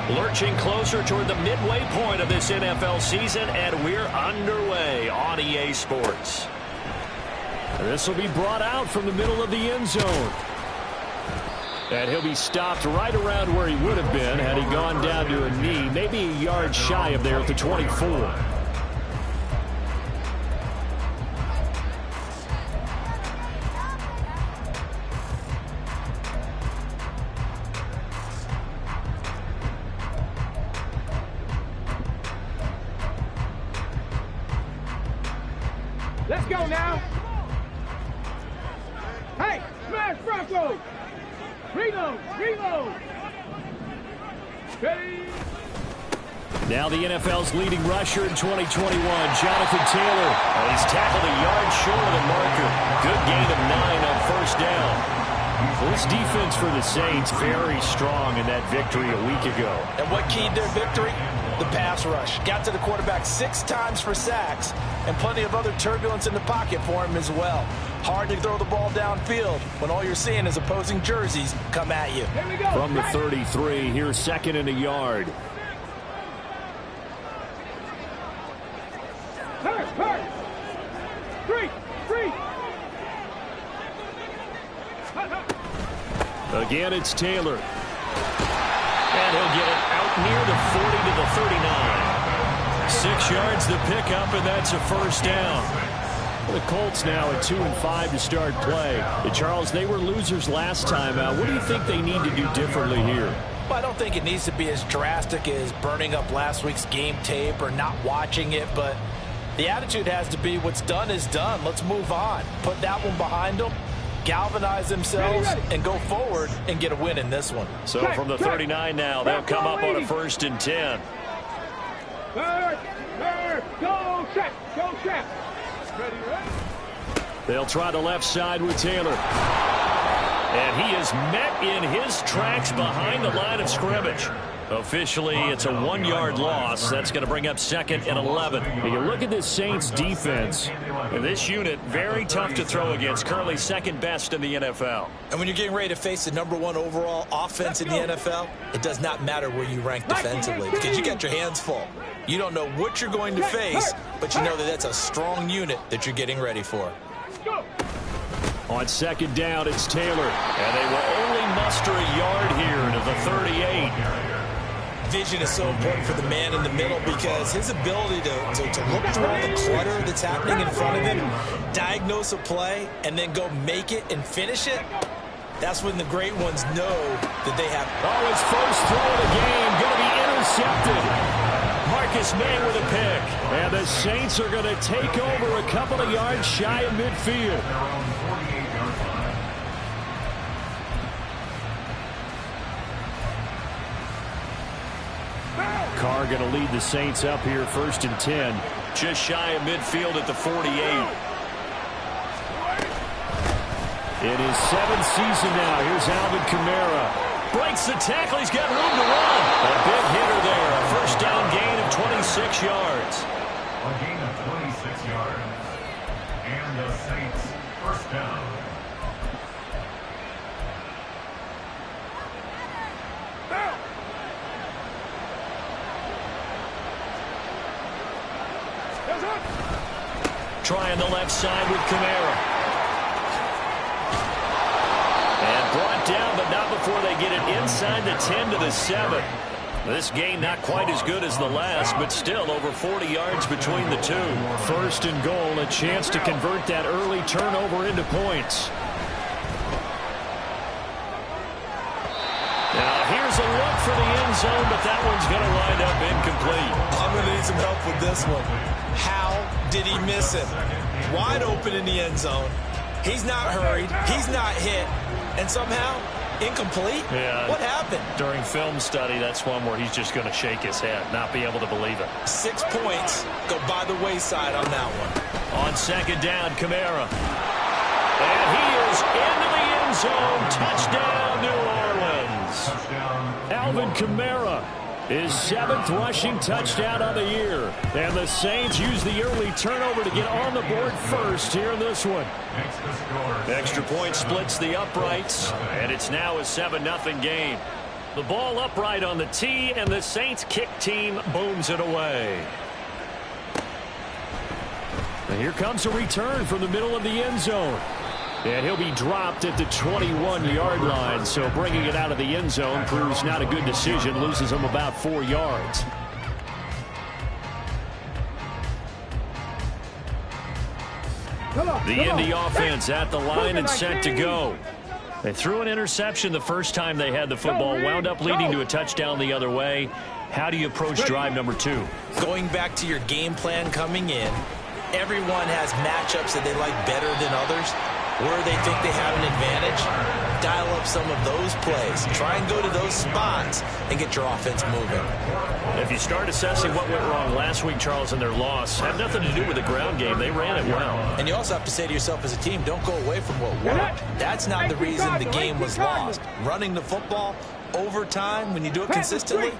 Lurching closer toward the midway point of this NFL season, and we're underway on EA Sports. This will be brought out from the middle of the end zone. And he'll be stopped right around where he would have been had he gone down to a knee, maybe a yard shy of there at the 24. Let's go now. Hey, smash Bronco. Reload, reload. Ready. Now the NFL's leading rusher in 2021, Jonathan Taylor. Oh, he's tackled a yard short of the marker. Good gain of 9 on first down. Well, this defense for the Saints very strong in that victory a week ago. And what keyed their victory? The pass rush. Got to the quarterback 6 times for sacks, and plenty of other turbulence in the pocket for him as well. Hard to throw the ball downfield when all you're seeing is opposing jerseys come at you. Here we go. From the 33, here's 2nd and a yard. Hurt. 3. Again, it's Taylor. And he'll get it out near the 40 to the 39. 6 yards the pickup, and that's a first down. The Colts now at 2-5 to start play. Charles, they were losers last time out. What do you think they need to do differently here? Well, I don't think it needs to be as drastic as burning up last week's game tape or not watching it, but the attitude has to be what's done is done. Let's move on. Put that one behind them, galvanize themselves, and go forward and get a win in this one. So from the 39 now, they'll come up on a 1st and 10. Go, Shep. Ready. They'll try the left side with Taylor. And he is met in his tracks behind the line of scrimmage. Officially, it's a 1-yard loss. That's going to bring up 2nd and 11. And you look at this Saints defense. And this unit, very tough to throw against. Currently 2nd best in the NFL. And when you're getting ready to face the #1 overall offense in the NFL, it does not matter where you rank defensively because you got your hands full. You don't know what you're going to face, but you know that that's a strong unit that you're getting ready for. On 2nd down, it's Taylor. And they will only muster a yard here to the 38. Vision is so important for the man in the middle because his ability to look through all the clutter that's happening in front of him, diagnose a play, and then go make it and finish it, that's when the great ones know that they have. Oh, his first throw of the game going to be intercepted. Marcus May with a pick. And the Saints are going to take over a couple of yards shy of midfield. Carr going to lead the Saints up here, 1st and 10. Just shy of midfield at the 48. In his 7th season now, here's Alvin Kamara. Breaks the tackle, he's got room to run. A big hitter there, a first down gain of 26 yards. A gain of 26 yards. And the Saints, first down. Trying the left side with Kamara. And brought down, but not before they get it inside the 10 to the 7. This gain not quite as good as the last, but still over 40 yards between the two. 1st and goal, a chance to convert that early turnover into points. Now here's a look for the end zone, but that one's going to wind up incomplete. I'm going to need some help with this one. How did he miss him? Wide open in the end zone. He's not hurried. He's not hit. And somehow, incomplete? Yeah. What happened? During film study, that's one where he's just going to shake his head, not be able to believe it. 6 points go by the wayside on that one. On 2nd down, Kamara. And he is into the end zone. Touchdown, New Orleans. Alvin Kamara, his 7th rushing touchdown of the year. And the Saints use the early turnover to get on the board first here in this one. Extra point splits the uprights, and it's now a 7-0 game. The ball upright on the tee, and the Saints kick team booms it away. And here comes a return from the middle of the end zone. And he'll be dropped at the 21-yard line, so bringing it out of the end zone proves not a good decision, loses him about 4 yards. The Indy offense at the line and set to go. They threw an interception the first time they had the football, wound up leading to a touchdown the other way. How do you approach drive number 2? Going back to your game plan coming in, everyone has matchups that they like better than others. Where they think they have an advantage, dial up some of those plays. Try and go to those spots and get your offense moving. If you start assessing what went wrong last week, Charles, in their loss, had nothing to do with the ground game. They ran it well. And you also have to say to yourself as a team, don't go away from what worked. That's not the reason the game was lost. Running the football over time, when you do it consistently,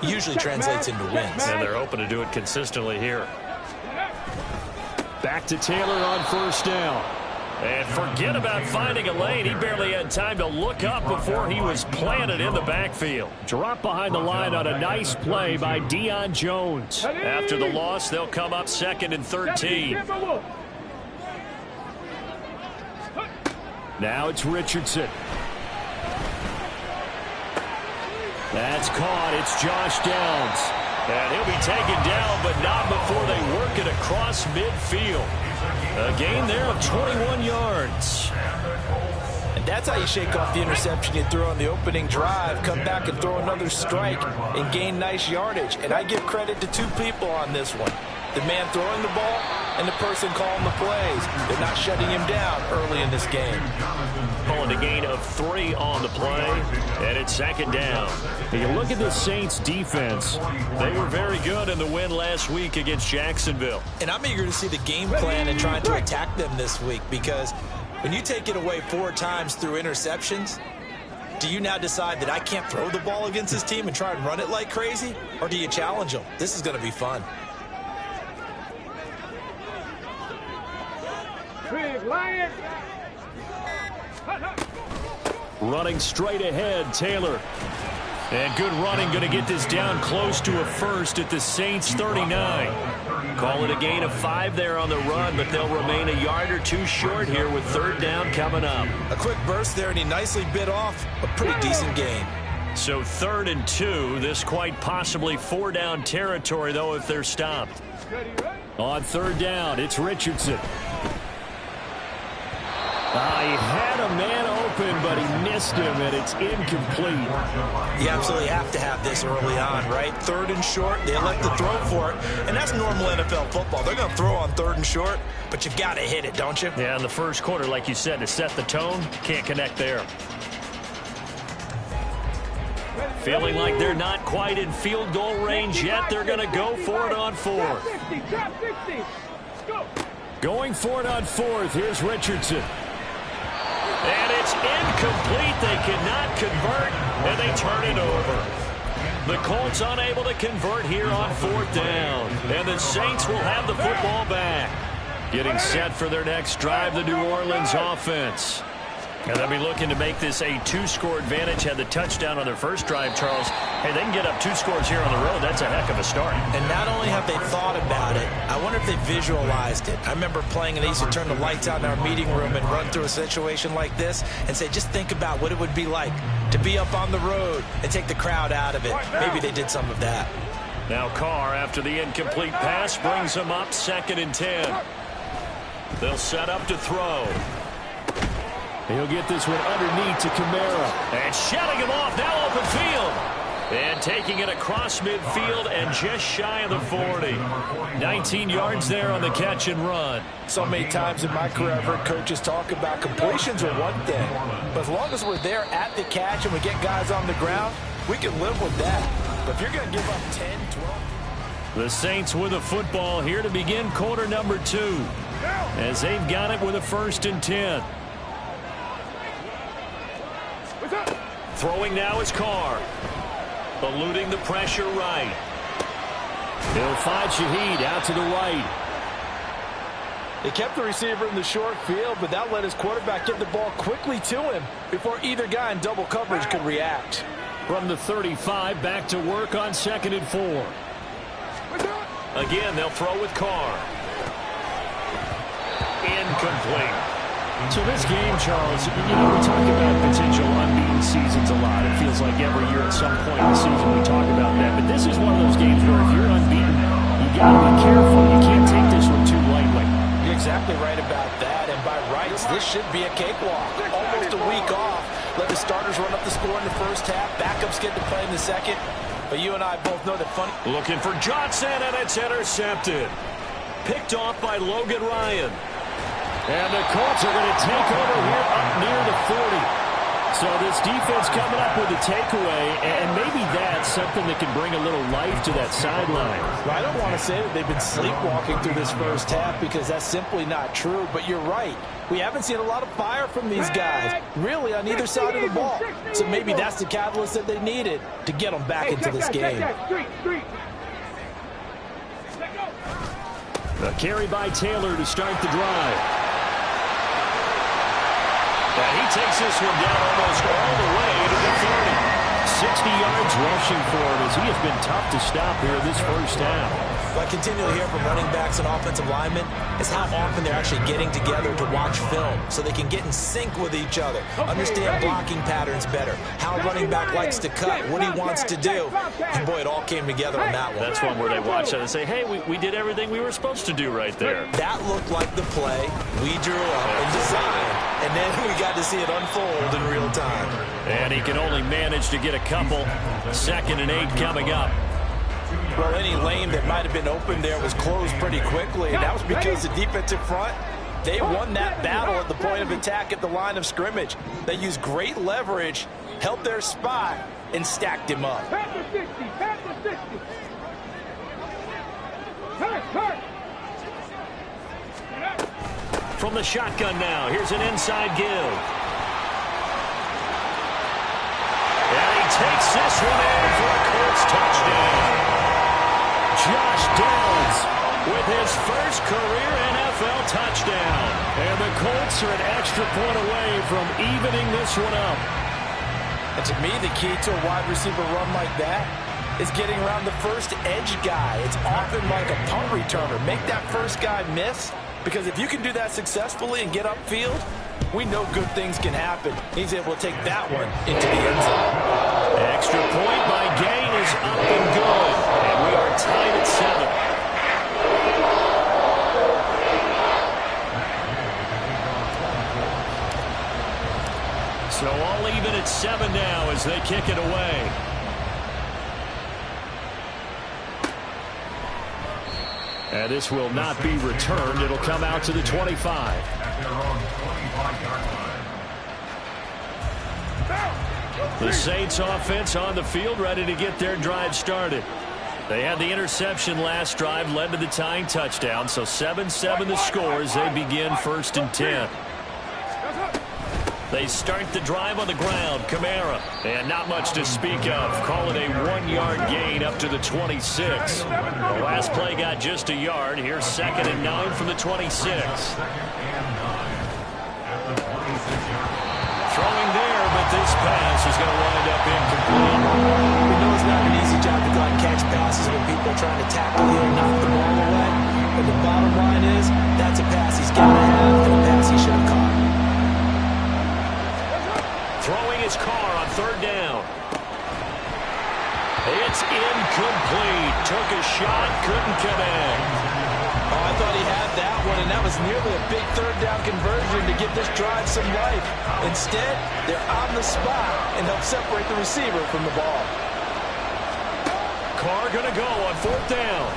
usually translates into wins. And they're hoping to do it consistently here. Back to Taylor on first down. And forget about finding a lane. He barely had time to look up before he was planted in the backfield. Drop behind the line on a nice play by Deion Jones. After the loss, they'll come up 2nd and 13. Now it's Richardson. That's caught. It's Josh Downs. And he'll be taken down, but not before they work it across midfield. A gain there of 21 yards. And that's how you shake off the interception you threw on the opening drive, come back and throw another strike and gain nice yardage. And I give credit to 2 people on this one. The man throwing the ball and the person calling the plays. They're not shutting him down early in this game. Calling a gain of 3 on the play, and it's 2nd down. If you look at the Saints defense, they were very good in the win last week against Jacksonville. And I'm eager to see the game plan and trying to attack them this week, because when you take it away 4 times through interceptions, do you now decide that I can't throw the ball against this team and try and run it like crazy? Or do you challenge them? This is going to be fun. Big Lion. Running straight ahead, Taylor. And good running, going to get this down close to a first at the Saints 39. Call it a gain of 5 there on the run, but they'll remain a yard or 2 short here with 3rd down coming up. A quick burst there, and he nicely bit off a pretty decent gain. So 3rd and 2, this quite possibly 4-down territory, though, if they're stopped. On 3rd down, it's Richardson. He had a man open, but he missed him, and it's incomplete. You absolutely have to have this early on, right? 3rd and short, they elect to throw for it, and that's normal NFL football. They're going to throw on 3rd and short, but you've got to hit it, don't you? Yeah, in the first quarter, like you said, to set the tone, can't connect there. Feeling like they're not quite in field goal range yet. They're going to go for it on 4th. Going for it on 4th. Here's Richardson. And it's incomplete. They cannot convert, and they turn it over. The Colts unable to convert here on 4th down. And the Saints will have the football back. Getting set for their next drive, the New Orleans offense. And they'll be looking to make this a 2-score advantage. Had the touchdown on their first drive, Charles. Hey, they can get up 2 scores here on the road. That's a heck of a start. And not only have they thought about it, I wonder if they visualized it. I remember playing, and they used to turn the lights out in our meeting room and run through a situation like this and say, just think about what it would be like to be up on the road and take the crowd out of it. Maybe they did some of that. Now Carr, after the incomplete pass, brings them up 2nd and 10. They'll set up to throw. He'll get this one underneath to Kamara. And shutting him off, now open field. And taking it across midfield and just shy of the 40. 19 yards there on the catch and run. So many times in my career I've heard coaches talk about completions are one thing. But as long as we're there at the catch and we get guys on the ground, we can live with that. But if you're going to give up 10, 12... The Saints with a football here to begin quarter number 2. As they've got it with a 1st and 10. Throwing now is Carr. Eluding the pressure right. He'll find Shaheed out to the right. They kept the receiver in the short field, but that let his quarterback get the ball quickly to him before either guy in double coverage could react. From the 35, back to work on 2nd and 4. Again, they'll throw with Carr. Incomplete. So this game, Charles, we talk about potential unbeaten seasons a lot. It feels like every year at some point in the season we talk about that. But this is one of those games where if you're unbeaten, you got to be careful. You can't take this one too lightly. You're exactly right about that. And by rights, this should be a cakewalk. Almost a week off. Let the starters run up the score in the first half. Backups get to play in the second. But you and I both know that funny. Looking for Johnson, and it's intercepted. Picked off by Logan Ryan. And the Colts are going to take over here up near the 40. So this defense coming up with a takeaway, and maybe that's something that can bring a little life to that sideline. Well, I don't want to say that they've been sleepwalking through this first half because that's simply not true, but you're right. We haven't seen a lot of fire from these guys, really, on either side of the ball. So maybe that's the catalyst that they needed to get them back into this game. A carry by Taylor to start the drive. And he takes this one down almost all the way to the 30. 60 yards rushing for him as he has been tough to stop here this first half. What I continually hear from running backs and offensive linemen is how often they're actually getting together to watch film so they can get in sync with each other, understand blocking patterns better, how a running back likes to cut, what he wants to do. And boy, it all came together on that one. That's one where they watch that and say, hey, we did everything we were supposed to do right there. That looked like the play we drew up and designed, and then we got to see it unfold in real time. And he can only manage to get a couple. 2nd and 8 coming up. Well, any lane that might have been open there was closed pretty quickly, and that was because the defensive front, they won that battle at the point of attack at the line of scrimmage. They used great leverage, held their spot, and stacked him up. From the shotgun now, here's an inside give. And he takes this one in for a Colts touchdown. Josh Downs with his first career NFL touchdown. And the Colts are an extra point away from evening this one up. And to me, the key to a wide receiver run like that is getting around the first edge guy. It's often like a punt returner. Make that first guy miss, because if you can do that successfully and get upfield, we know good things can happen. He's able to take that one into the end zone. Extra point by Gain is up and good. And we are tied at 7. So all even at 7 now as they kick it away. And this will not be returned. It'll come out to the 25. The Saints offense on the field, ready to get their drive started. They had the interception last drive, led to the tying touchdown. So 7-7 the score as they begin 1st and 10. They start the drive on the ground. Kamara. And not much to speak of. Call it a 1-yard gain up to the 26. The last play got just a yard. Here's 2nd and 9 from the 26. Throwing there, but this pass is going to wind up incomplete. We know it's not an easy job to go and catch passes when people are trying to tackle you and knock the ball away. But the bottom line is, that's a pass he's got to have and a pass he should have caught. Throwing his Carr on 3rd down. It's incomplete. Took a shot, couldn't connect. Oh, I thought he had that one, and that was nearly a big 3rd down conversion to give this drive some life. Instead, they're on the spot and help separate the receiver from the ball. Carr going to go on 4th down.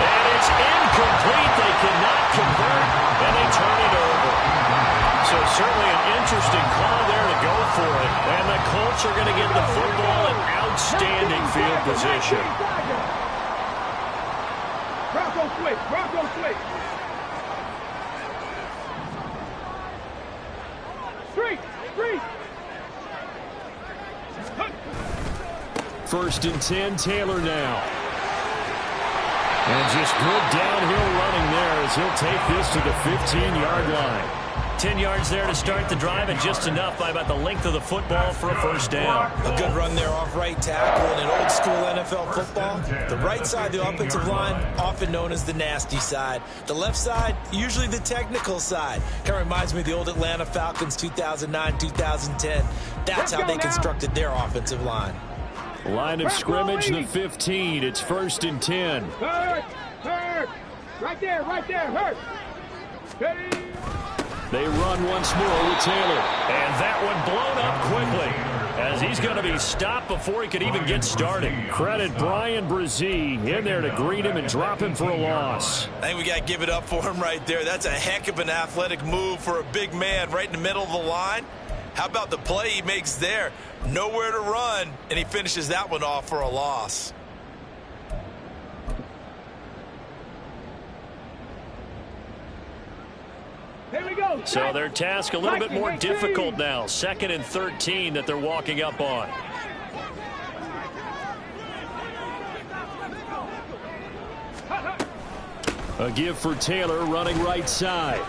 And it's incomplete. They cannot convert, and they turn it over. So certainly an interesting call there to go for it. And the Colts are going to get the football in outstanding field position. Bronco switch, Bronco switch. 3. 1st and 10, Taylor now. And just good downhill running there as he'll take this to the 15-yard line. 10 yards there to start the drive, and just enough by about the length of the football for a first down. A good run there off right tackle in an old-school NFL football. The right side of the offensive line, often known as the nasty side. The left side, usually the technical side. Kind of reminds me of the old Atlanta Falcons 2009, 2010. That's how they constructed their offensive line. Line of scrimmage, the 15. It's 1st and 10. Hurt! Right there, hurt! Ready? They run once more with Taylor. And that one blown up quickly, as he's going to be stopped before he could even get started. Credit Brian Brzee in there to greet him and drop him for a loss. I think we got to give it up for him right there. That's a heck of an athletic move for a big man right in the middle of the line. How about the play he makes there? Nowhere to run, and he finishes that one off for a loss. Here we go. So their task a little bit more difficult now. 2nd and 13 that they're walking up on. A give for Taylor running right side.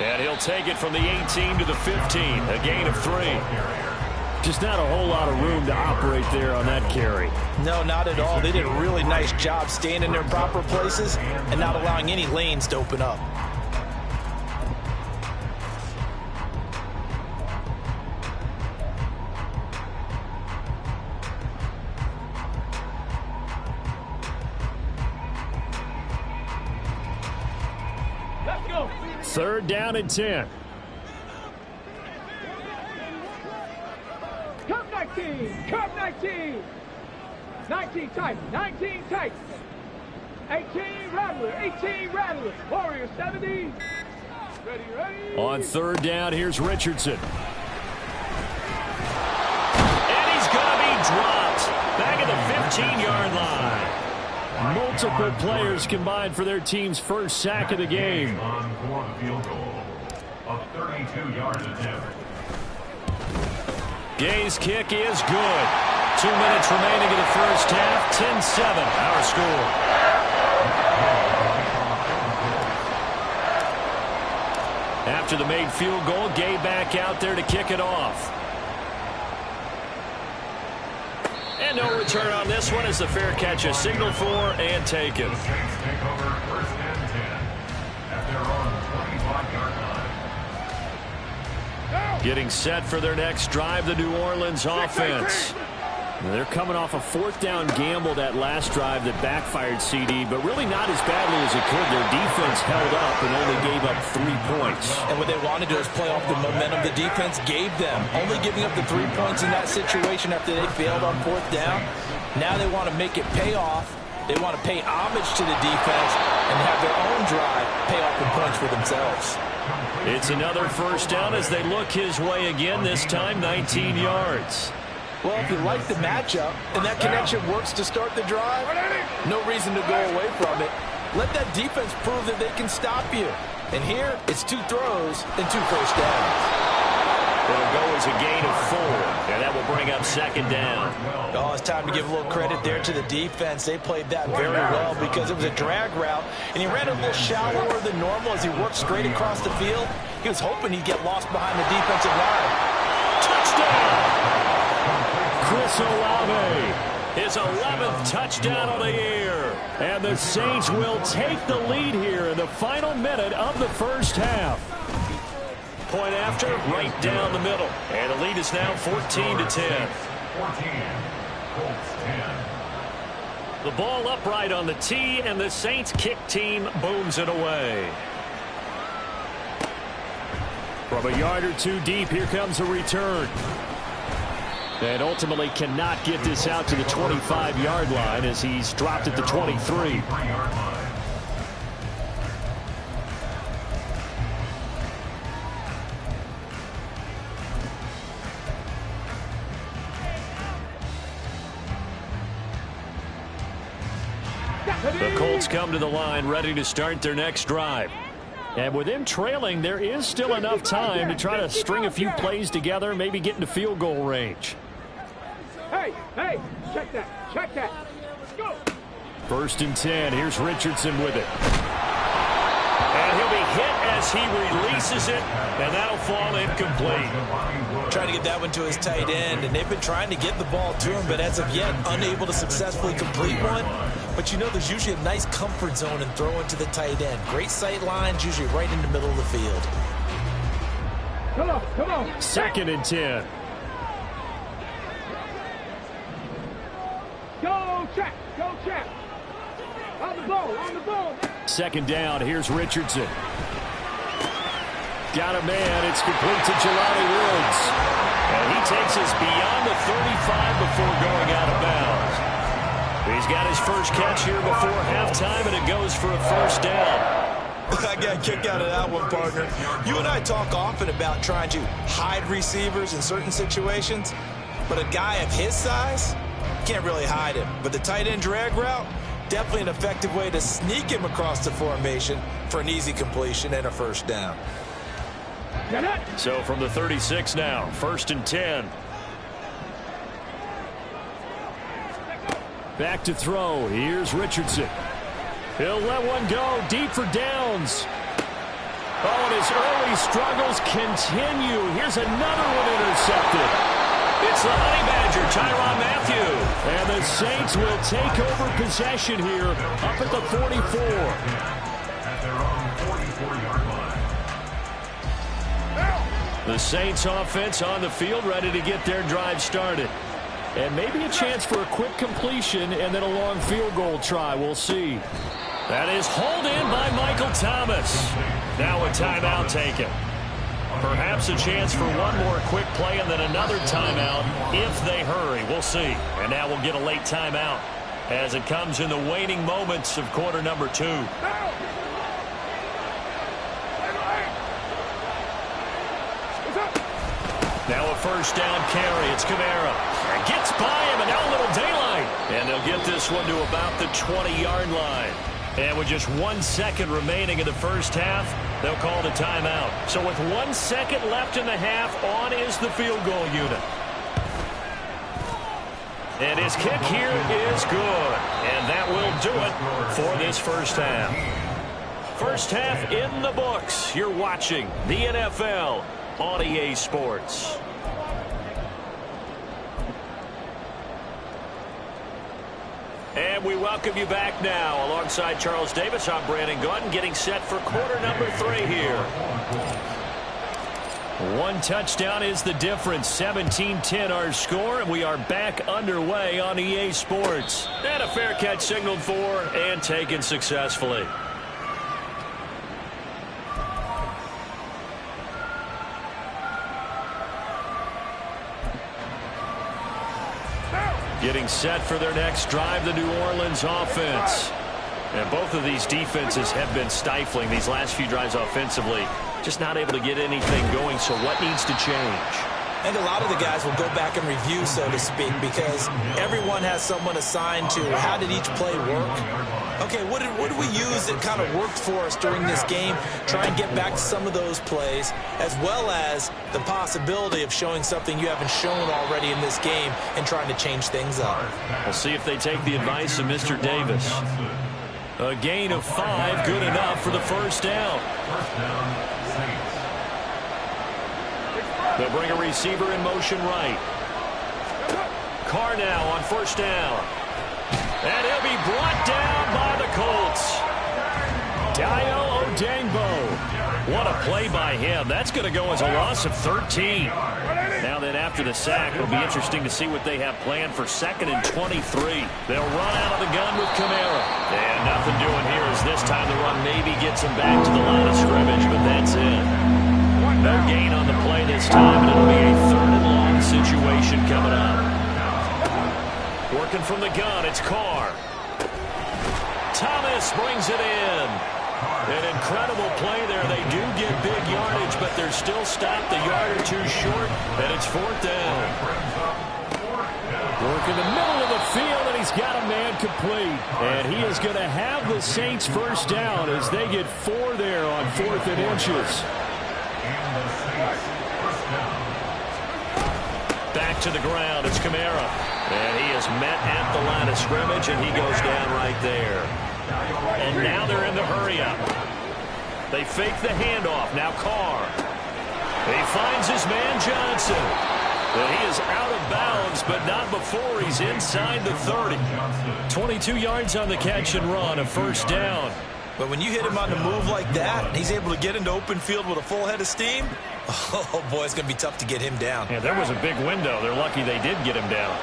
And he'll take it from the 18 to the 15. A gain of 3. Just not a whole lot of room to operate there on that carry. No, not at all. They did a really nice job staying in their proper places and not allowing any lanes to open up. Let's go. 3rd down and 10. Come 19. 19 tight. 18 rattler. Warrior 70. Ready. On 3rd down, here's Richardson. And he's going to be dropped back at the 15-yard line. Multiple players combined for their team's first sack of the game. On for the field goal of 32-yard attempt. Gay's kick is good. 2 minutes remaining in the first half. 10-7, our score. After the made field goal, Gay back out there to kick it off. And no return on this one as the fair catch is signaled for and taken. The Saints take over 1st and 10 at their own 25-yard line. Getting set for their next drive, the New Orleans offense. They're coming off a 4th down gamble that last drive that backfired CD, but really not as badly as it could. Their defense held up and only gave up 3 points. And what they wanted to do is play off the momentum the defense gave them. Only giving up the 3 points in that situation after they failed on 4th down. Now they want to make it pay off. They want to pay homage to the defense and have their own drive pay off the points for themselves. It's another 1st down as they look his way again, this time 19 yards. Well, if you like the matchup and that connection works to start the drive, no reason to go away from it. Let that defense prove that they can stop you. And here, it's 2 throws and 2 first downs. It'll go as a gain of 4, and that will bring up 2nd down. Oh, it's time to give a little credit there to the defense. They played that very well because it was a drag route, and he ran a little shallower than normal as he worked straight across the field. He was hoping he'd get lost behind the defensive line. Touchdown! Chris Olave, his 11th touchdown of the year. And the Saints will take the lead here in the final minute of the first half. Point after, right down the middle. And the lead is now 14-10. 14, Colts 10. The ball upright on the tee, and the Saints kick team booms it away. From a yard or 2 deep, here comes a return. And ultimately cannot get this out to the 25-yard line as he's dropped at the 23. The Colts come to the line ready to start their next drive. And with them trailing, there is still enough time to try to string a few plays together, maybe get into field goal range. Hey, check that. Go. 1st and 10. Here's Richardson with it. And he'll be hit as he releases it, and that'll fall incomplete. Trying to get that one to his tight end, and they've been trying to get the ball to him, but as of yet, unable to successfully complete one. But you know there's usually a nice comfort zone in throwing to the tight end. Great sight lines, usually right in the middle of the field. Come on, come on. 2nd and 10. Go check, go check. On the ball, on the ball. 2nd down, here's Richardson. Got a man, it's complete to Jelani Woods. And he takes us beyond the 35 before going out of bounds. He's got his first catch here before halftime, and it goes for a first down. I got a kick out of that one, partner. You and I talk often about trying to hide receivers in certain situations, but a guy of his size can't really hide him. But the tight end drag route, definitely an effective way to sneak him across the formation for an easy completion and a first down. So from the 36 now, 1st and 10. Back to throw. Here's Richardson. He'll let one go deep for downs. Oh, and his early struggles continue. Here's another one intercepted. It's the Honey Badger, Tyrann Mathieu. And the Saints will take over possession here up at the 44. At their own 44-yard line. The Saints offense on the field, ready to get their drive started. And maybe a chance for a quick completion and then a long field goal try. We'll see. That is hauled in by Michael Thomas. Now a timeout taken. Perhaps a chance for one more quick play and then another timeout if they hurry. We'll see. And now we'll get a late timeout as it comes in the waning moments of quarter number 2. Now a first down carry. It's Kamara. And gets by him, and now a little daylight. And they'll get this one to about the 20-yard line. And with just 1 second remaining in the first half, they'll call the timeout. So with 1 second left in the half, on is the field goal unit. And his kick here is good. And that will do it for this first half. First half in the books. You're watching the NFL on EA Sports. And we welcome you back now. Alongside Charles Davis, I'm Brandon Gaudin, getting set for quarter number 3 here. One touchdown is the difference. 17-10 our score, and we are back underway on EA Sports. And a fair catch signaled for and taken successfully. Getting set for their next drive, the New Orleans offense. And both of these defenses have been stifling these last few drives offensively. Just not able to get anything going, so what needs to change? I think a lot of the guys will go back and review, so to speak, because everyone has someone assigned to how did each play work. Okay, what did we use that kind of worked for us during this game? Try and get back to some of those plays, as well as the possibility of showing something you haven't shown already in this game and trying to change things up. We'll see if they take the advice of Mr. Davis. A gain of 5, good enough for the first down. They'll bring a receiver in motion right. Carr now on first down. And he'll be brought down by the Colts. Dayo Odeyingbo. What a play by him. That's going to go as a loss of 13. Now then, after the sack, it'll be interesting to see what they have planned for 2nd and 23. They'll run out of the gun with Kamara. And nothing doing here as this time the run maybe gets him back to the line of scrimmage, but that's it. No gain on the play this time, and it'll be a 3rd and long situation coming up. Working from the gun, it's Carr. Thomas brings it in. An incredible play there. They do get big yardage, but they're still stopped a yard or two short, and it's 4th down. Work in the middle of the field, and he's got a man complete. And he is going to have the Saints first down as they get 4 there on 4th and inches. Back to the ground, it's Kamara. And he is met at the line of scrimmage, and he goes down right there. And now they're in the hurry-up. They fake the handoff. Now Carr. He finds his man Johnson. But he is out of bounds, but not before he's inside the 30. 22 yards on the catch and run, a first down. But when you hit him on the move like that, and he's able to get into open field with a full head of steam, oh, boy, it's going to be tough to get him down. Yeah, there was a big window. They're lucky they did get him down.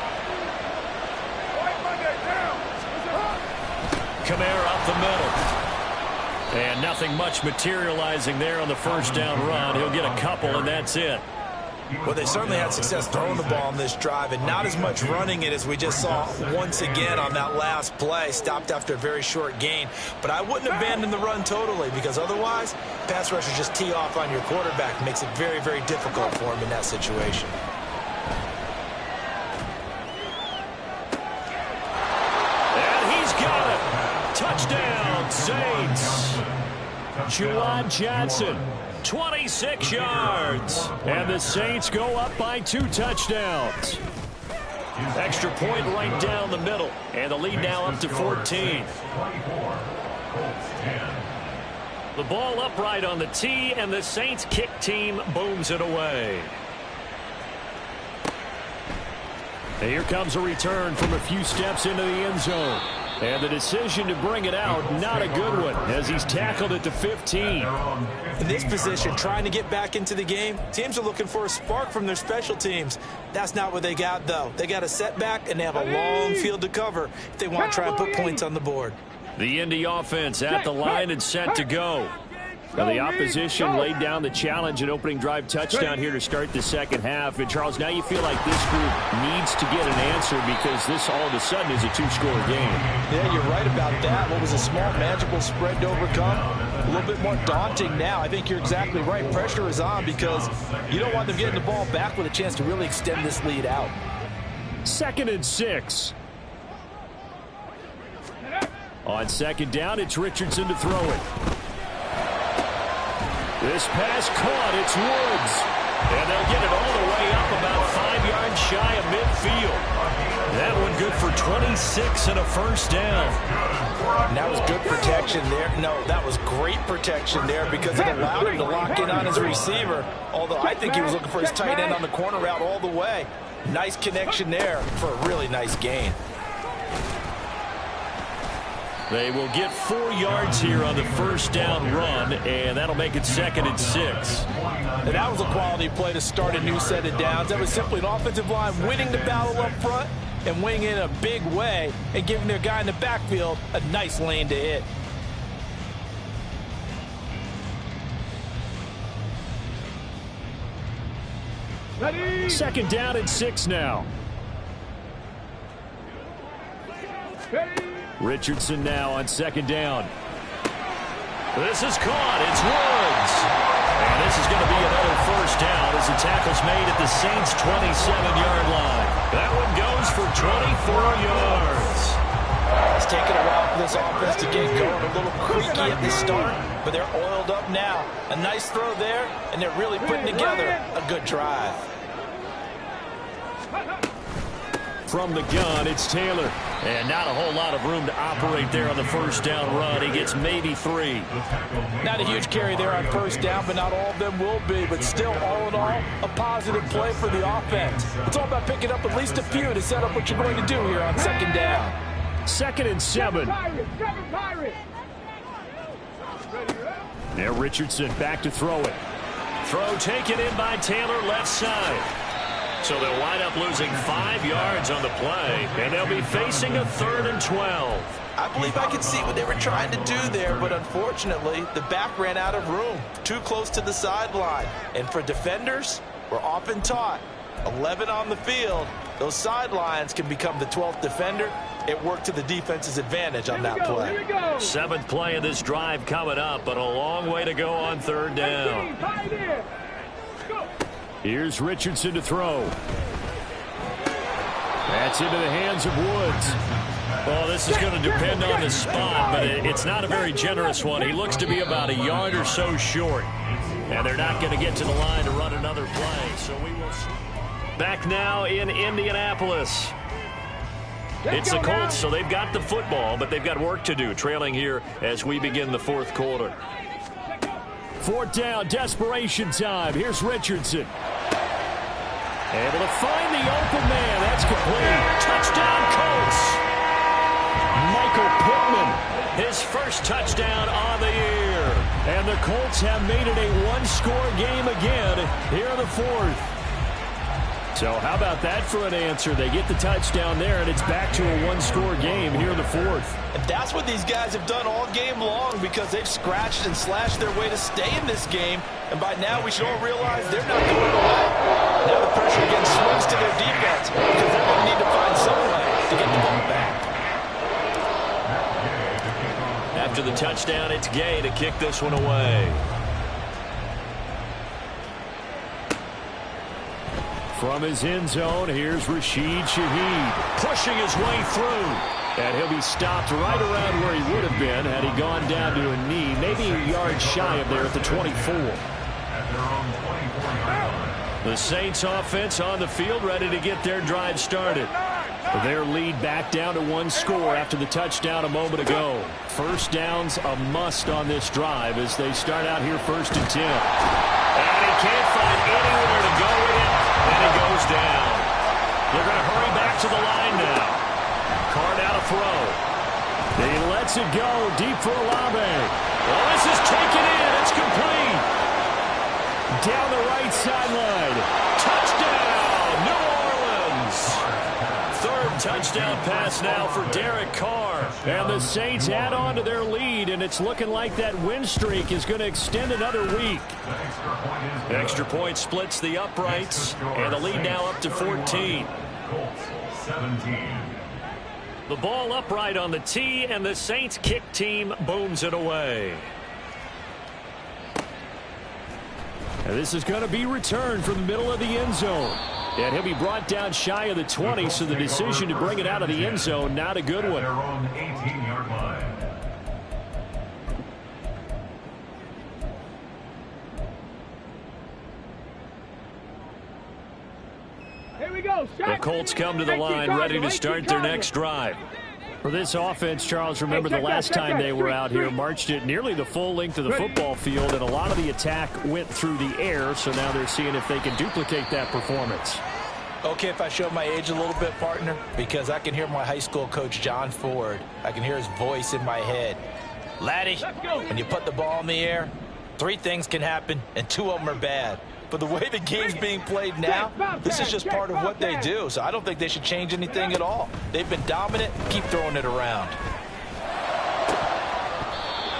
Kamara up the middle. And nothing much materializing there on the first down run. He'll get a couple, and that's it. Well, they certainly had success throwing the ball on this drive and not as much running it as we just saw once again on that last play. Stopped after a very short gain. But I wouldn't abandon the run totally because otherwise, pass rushers just tee off on your quarterback. Makes it very, very difficult for him in that situation. And he's got it. Touchdown, Saints. Juwan Johnson. 26 yards. And the Saints go up by 2 touchdowns. Extra point right down the middle. And the lead now up to 14. The ball upright on the tee, and the Saints kick team booms it away. And here comes a return from a few steps into the end zone. And the decision to bring it out, not a good one, as he's tackled at the 15. In this position, trying to get back into the game, teams are looking for a spark from their special teams. That's not what they got, though. They got a setback, and they have a long field to cover if they want to try and put points on the board. The Indy offense at the line and set to go. Now the opposition laid down the challenge and opening drive touchdown here to start the second half. And, Charles, now you feel like this group needs to get an answer because this all of a sudden is a 2-score game. Yeah, you're right about that. What was a small, manageable spread to overcome, a little bit more daunting now. I think you're exactly right. Pressure is on because you don't want them getting the ball back with a chance to really extend this lead out. 2nd and 6. On second down, it's Richardson to throw it. This pass caught. It's Woods. And they'll get it all the way up about 5 yards shy of midfield. That one good for 26 and a first down. And that was good protection there. No, that was great protection there because it allowed him to lock in on his receiver. Although I think he was looking for his tight end on the corner route all the way. Nice connection there for a really nice gain. They will get 4 yards here on the first down run, and that'll make it 2nd and 6. And that was a quality play to start a new set of downs. That was simply an offensive line winning the battle up front and winning in a big way and giving their guy in the backfield a nice lane to hit. Ready. 2nd down and 6 now. Ready. Richardson now on 2nd down. This is caught. It's Woods. And this is going to be another first down as the tackle's made at the Saints' 27-yard line. That one goes for 24 yards. It's taken a while for this offense to get going. A little creaky at the start, but they're oiled up now. A nice throw there, and they're really putting together a good drive. From the gun, it's Taylor. And not a whole lot of room to operate there on the first down run. He gets maybe 3. Not a huge carry there on first down, but not all of them will be. But still, all in all, a positive play for the offense. It's all about picking up at least a few to set up what you're going to do here on 2nd down. 2nd and 7. Now Richardson back to throw it. Throw taken in by Taylor, left side. So they'll wind up losing 5 yards on the play, and they'll be facing a 3rd and 12. I believe I could see what they were trying to do there, but unfortunately, the back ran out of room, too close to the sideline. And for defenders, we're often taught, 11 on the field, those sidelines can become the 12th defender. It worked to the defense's advantage on that play. 7th play of this drive coming up, but a long way to go on 3rd down. Here's Richardson to throw. That's into the hands of Woods. Well, this is going to depend on the spot, but it's not a very generous one. He looks to be about a yard or so short. And they're not going to get to the line to run another play. So we will back now in Indianapolis. It's the Colts, so they've got the football, but they've got work to do, trailing here as we begin the 4th quarter. 4th down, desperation time. Here's Richardson. Able to find the open man. That's complete. Touchdown, Colts. Michael Pittman, his first touchdown on the year. And the Colts have made it a one-score game again here in the 4th. So how about that for an answer? They get the touchdown there, and it's back to a one-score game here in the 4th. And that's what these guys have done all game long because they've scratched and slashed their way to stay in this game. And by now, we should all realize they're not going away. Now the pressure again swings to their defense because they're going to need to find some way to get the ball back. After the touchdown, it's Gay to kick this one away. From his end zone, here's Rashid Shaheed pushing his way through. And he'll be stopped right around where he would have been had he gone down to a knee, maybe a yard shy of there at the 24. The Saints offense on the field ready to get their drive started. Their lead back down to one score after the touchdown a moment ago. First down's a must on this drive as they start out here 1st and 10. And he can't find anywhere to go with it, and he goes down. They're going to hurry back to the line now. Carr out of throw. He lets it go deep for Olave. Well, this is taken in. It's complete. Down the right sideline. Touchdown, New Orleans. 3rd touchdown pass now for Derek Carr. And the Saints add on to their lead, and it's looking like that win streak is going to extend another week. Extra point splits the uprights, and the lead now up to 14. Colts 17. The ball upright on the tee, and the Saints kick team booms it away. And this is going to be returned from the middle of the end zone. And he'll be brought down shy of the 20, so the decision to bring it out of the end zone, not a good one. Their own 18-yard line. Here we go. The Colts come to the line ready to start their next drive. For this offense, Charles, remember the last time they were out here, marched it nearly the full length of the football field, and a lot of the attack went through the air, so now they're seeing if they can duplicate that performance. Okay, if I show my age a little bit, partner, because I can hear my high school coach, John Ford. I can hear his voice in my head. Laddie, when you put the ball in the air, 3 things can happen, and 2 of them are bad. But the way the game's being played now, this is just part of what they do. So I don't think they should change anything at all. They've been dominant. Keep throwing it around.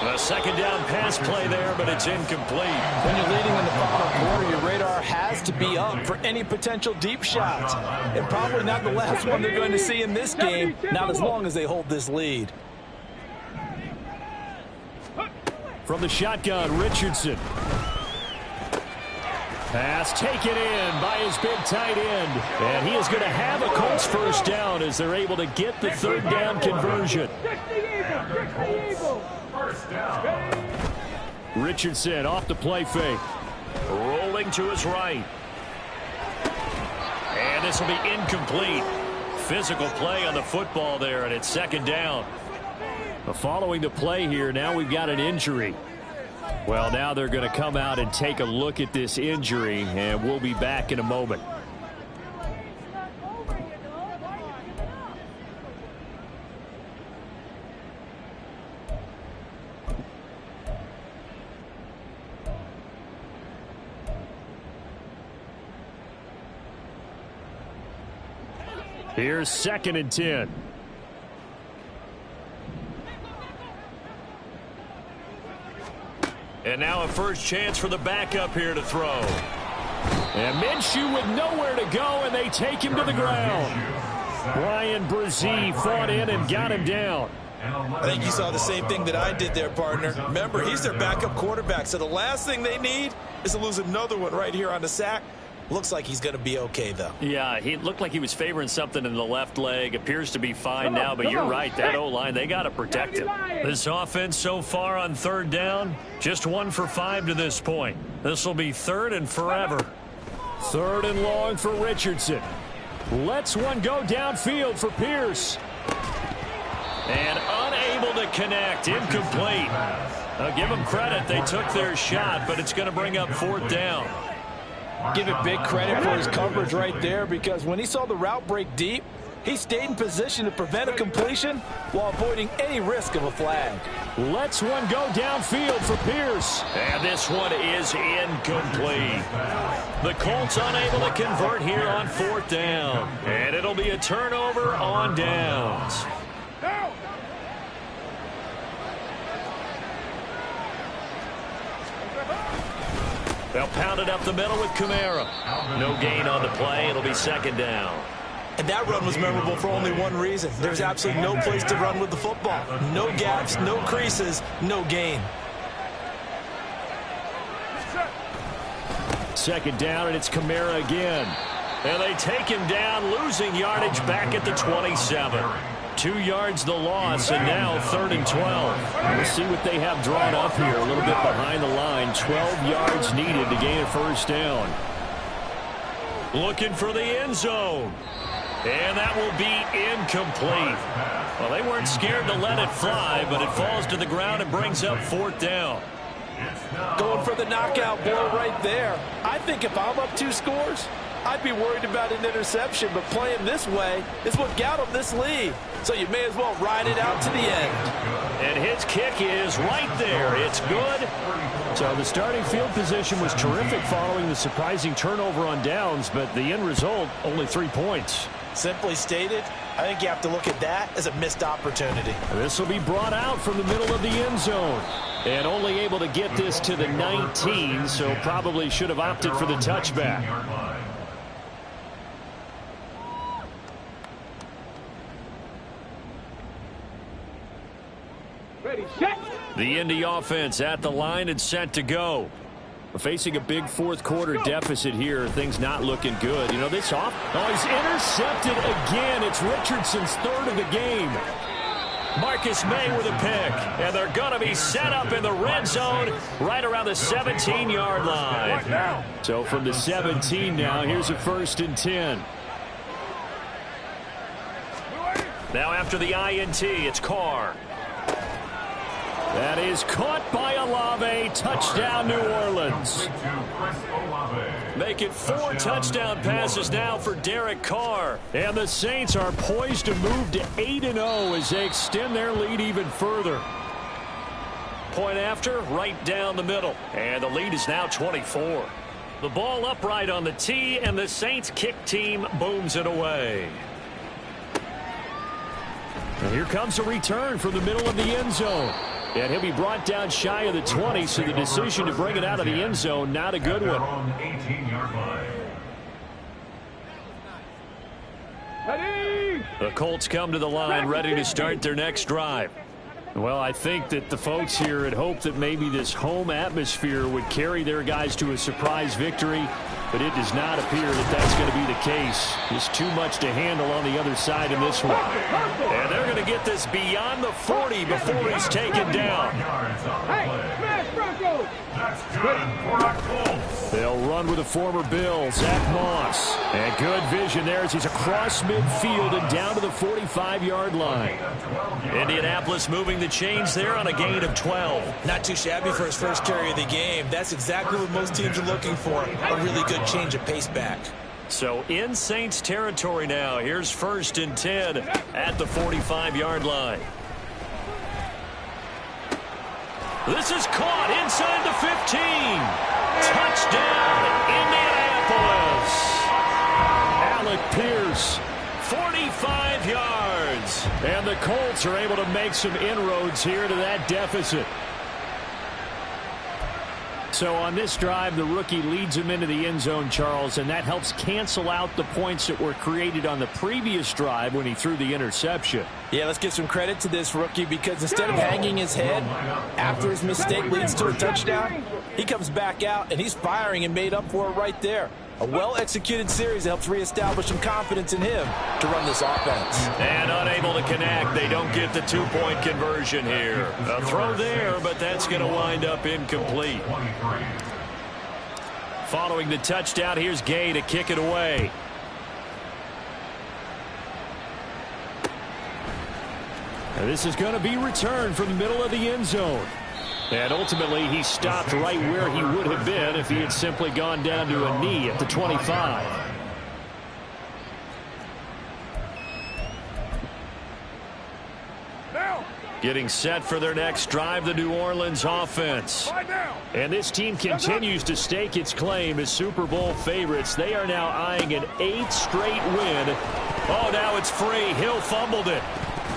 A 2nd down pass play there, but it's incomplete. When you're leading in the final quarter, your radar has to be up for any potential deep shots. And probably not the last one they're going to see in this game, not as long as they hold this lead. From the shotgun, Richardson. Pass taken in by his big tight end. And he is going to have a Colts first down as they're able to get the 3rd down conversion. First down. Richardson off the play fake. Rolling to his right. And this will be incomplete. Physical play on the football there, and it's 2nd down. Following the play here, now we've got an injury. Well, now they're going to come out and take a look at this injury, and we'll be back in a moment. Here's 2nd and 10. And now a first chance for the backup here to throw. And Minshew with nowhere to go, and they take him to the ground. Brian Brzee fought in and got him down. I think you saw the same thing that I did there, partner. Remember, he's their backup quarterback, so the last thing they need is to lose another one right here on the sack. Looks like he's going to be okay, though. Yeah, he looked like he was favoring something in the left leg. Appears to be fine now, but you're right. That O-line, they got to protect him. This offense so far on 3rd down, just 1 for 5 to this point. This will be 3rd and forever. 3rd and long for Richardson. Lets one go downfield for Pierce. And unable to connect. Incomplete. Give them credit. They took their shot, but it's going to bring up 4th down. Give it big credit for his coverage right there, because when he saw the route break deep, he stayed in position to prevent a completion while avoiding any risk of a flag. Lets one go downfield for Pierce. And this one is incomplete. The Colts unable to convert here on 4th down. And it'll be a turnover on downs. They'll pound it up the middle with Kamara. No gain on the play. It'll be 2nd down. And that run was memorable for only one reason. There's absolutely no place to run with the football. No gaps, no creases, no gain. 2nd down, and it's Kamara again. And they take him down, losing yardage back at the 27. 2 yards the loss, and now 3rd and 12. We'll see what they have drawn up here. A little bit behind the line. 12 yards needed to gain a 1st down. Looking for the end zone. And that will be incomplete. Well, they weren't scared to let it fly, but it falls to the ground and brings up 4th down. Going for the knockout blow right there. I think if I'm up 2 scores, I'd be worried about an interception, but playing this way is what got him this lead. So you may as well ride it out to the end. And his kick is right there. It's good. So the starting field position was terrific following the surprising turnover on downs, but the end result, only 3 points. Simply stated, I think you have to look at that as a missed opportunity. This will be brought out from the middle of the end zone. And only able to get this to the 19, so probably should have opted for the touchback. Ready, set. The Indy offense at the line and set to go. We're facing a big 4th quarter deficit here. Things not looking good. You know, this he's intercepted again. It's Richardson's 3rd of the game. Marcus May with a pick. And they're going to be set up in the red zone right around the 17-yard line. So from the 17 now, here's a 1st and 10. Now after the INT, it's Carr. That is caught by Olave. Touchdown, New Orleans. Make it 4 touchdown passes now for Derek Carr. And the Saints are poised to move to 8-0 as they extend their lead even further. Point after, right down the middle. And the lead is now 24. The ball upright on the tee, and the Saints kick team booms it away. And here comes a return from the middle of the end zone. And he'll be brought down shy of the 20, so the decision to bring it out of the end zone, not a good one. Ready. The Colts come to the line, ready to start their next drive. Well, I think that the folks here had hoped that maybe this home atmosphere would carry their guys to a surprise victory, but it does not appear that that's going to be the case. Just too much to handle on the other side in this one. And they're going to get this beyond the 40 before he's taken down. Hey, smash Broncos. They'll run with the former Bill, Zach Moss. And good vision there as he's across midfield and down to the 45-yard line. Indianapolis moving the chains there on a gain of 12. Not too shabby for his first carry of the game. That's exactly what most teams are looking for, a really good change of pace back. So in Saints territory now. Here's 1st and 10 at the 45-yard line. This is caught inside the 15. Touchdown, Indianapolis. Alec Pierce. 45 yards. And the Colts are able to make some inroads here to that deficit. So on this drive, the rookie leads him into the end zone, Charles, and that helps cancel out the points that were created on the previous drive when he threw the interception. Yeah, let's give some credit to this rookie, because instead of hanging his head after his mistake leads to a touchdown, he comes back out and he's firing and made up for it right there. A well-executed series helps reestablish some confidence in him to run this offense. And unable to connect. They don't get the 2-point conversion here. A throw there, but that's going to wind up incomplete. Following the touchdown, here's Gay to kick it away. And this is going to be returned from the middle of the end zone. And ultimately, he stopped right where he would have been if he had simply gone down to a knee at the 25. Getting set for their next drive, the New Orleans offense. And this team continues to stake its claim as Super Bowl favorites. They are now eyeing an 8th straight win. Oh, now it's free. Hill fumbled it.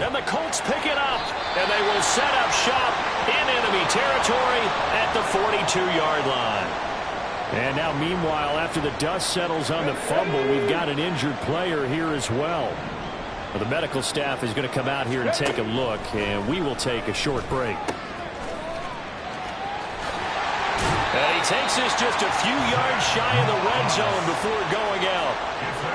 And the Colts pick it up. And they will set up shop in enemy territory at the 42-yard line. And now, meanwhile, after the dust settles on the fumble, we've got an injured player here as well. Well, the medical staff is going to come out here and take a look, and we will take a short break. And he takes this just a few yards shy of the red zone before going out.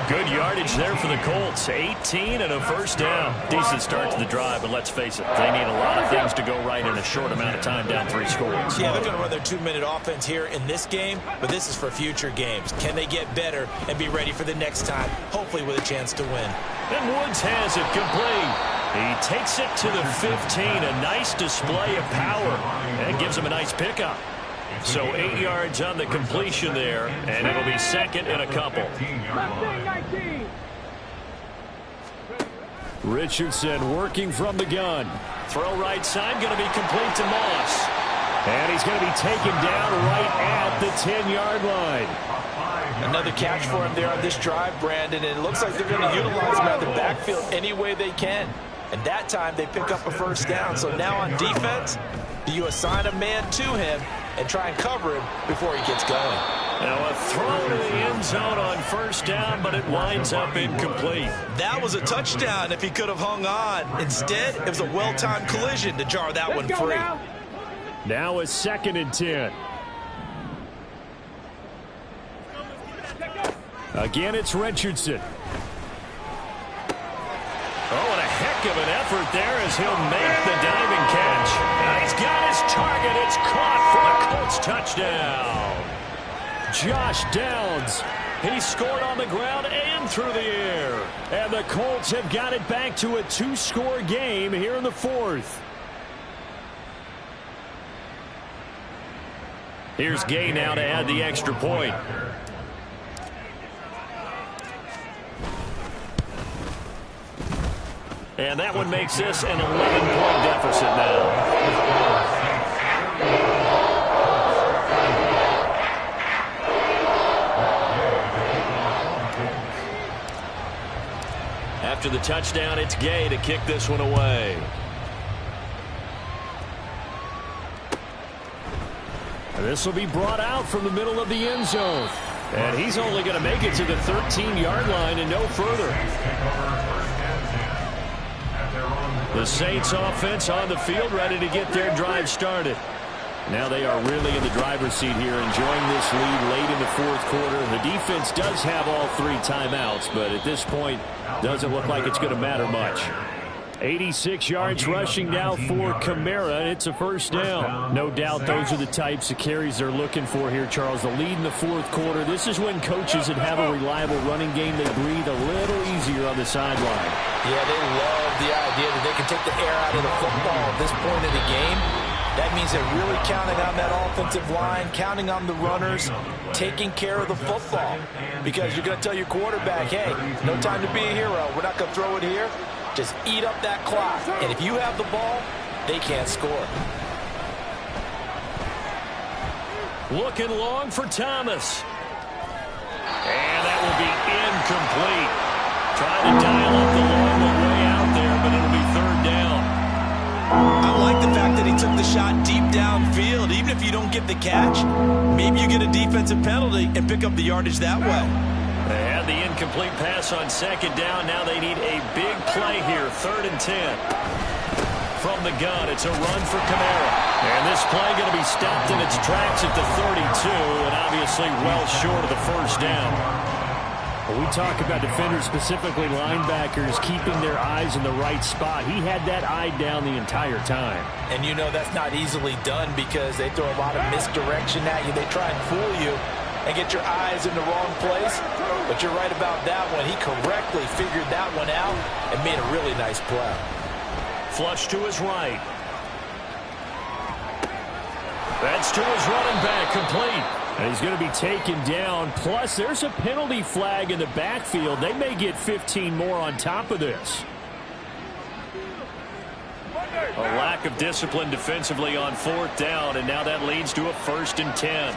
Good yardage there for the Colts. 18 and a first down. Decent start to the drive, but let's face it, they need a lot of things to go right in a short amount of time, down 3 scores. Yeah, they're going to run their 2-minute offense here in this game, but this is for future games. Can they get better and be ready for the next time, hopefully with a chance to win? And Woods has it complete. He takes it to the 15. A nice display of power. And gives him a nice pickup. So 8 yards on the completion there, and it'll be second and a couple. Richardson working from the gun. Throw right side, going to be complete to Moss. And he's going to be taken down right at the 10-yard line. Another catch for him there on this drive, Brandon, and it looks like they're going to utilize him out of the backfield any way they can. And that time they pick up a first down. So now on defense, do you assign a man to him and try and cover him before he gets going? Now a throw to the end zone on first down, but it winds up incomplete. That was a touchdown if he could have hung on. Instead, it was a well-timed collision to jar that one free. Now a 2nd and 10. Again, it's Richardson. Oh, and a heck of an effort there as he'll make the diving catch. And he's got his target. It's caught for a Colts touchdown. Josh Downs. He scored on the ground and through the air. And the Colts have got it back to a 2-score game here in the 4th. Here's Gay now to add the extra point. And that one makes this an 11-point deficit now. After the touchdown, it's Gay to kick this one away. And this will be brought out from the middle of the end zone. And he's only going to make it to the 13-yard line and no further. The Saints offense on the field, ready to get their drive started. Now they are really in the driver's seat here, enjoying this lead late in the 4th quarter. The defense does have all 3 timeouts, but at this point, doesn't look like it's going to matter much. 86 yards rushing now for Kamara. It's a first down. No doubt those are the types of carries they're looking for here, Charles. The lead in the 4th quarter. This is when coaches that have a reliable running game, they breathe a little easier on the sideline. Yeah, they love the idea that they can take the air out of the football at this point in the game. That means they're really counting on that offensive line, counting on the runners, taking care of the football. Because you're going to tell your quarterback, hey, no time to be a hero. We're not going to throw it here. Just eat up that clock. And if you have the ball, they can't score. Looking long for Thomas. And that will be incomplete. Trying to dial up the long one way out there, but it'll be 3rd down. I like the fact that he took the shot deep downfield. Even if you don't get the catch, maybe you get a defensive penalty and pick up the yardage that way. They had the incomplete pass on 2nd down. Now they need a big play here. 3rd and 10. From the gun, it's a run for Kamara. And this play going to be stopped in its tracks at the 32, and obviously well short of the first down. When we talk about defenders, specifically linebackers, keeping their eyes in the right spot, he had that eye down the entire time. And you know that's not easily done because they throw a lot of misdirection at you. They try and fool you and get your eyes in the wrong place. But you're right about that one. He correctly figured that one out and made a really nice play. Flush to his right. That's to his running back, complete. And he's going to be taken down. Plus, there's a penalty flag in the backfield. They may get 15 more on top of this. A lack of discipline defensively on 4th down, and now that leads to a 1st and 10.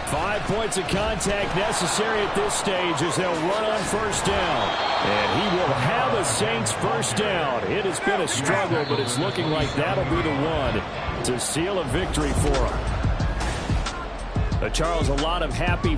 5 points of contact necessary at this stage as they'll run on 1st down. And he will have a Saints 1st down. It has been a struggle, but it's looking like that'll be the one to seal a victory for him. Charles, a lot of happy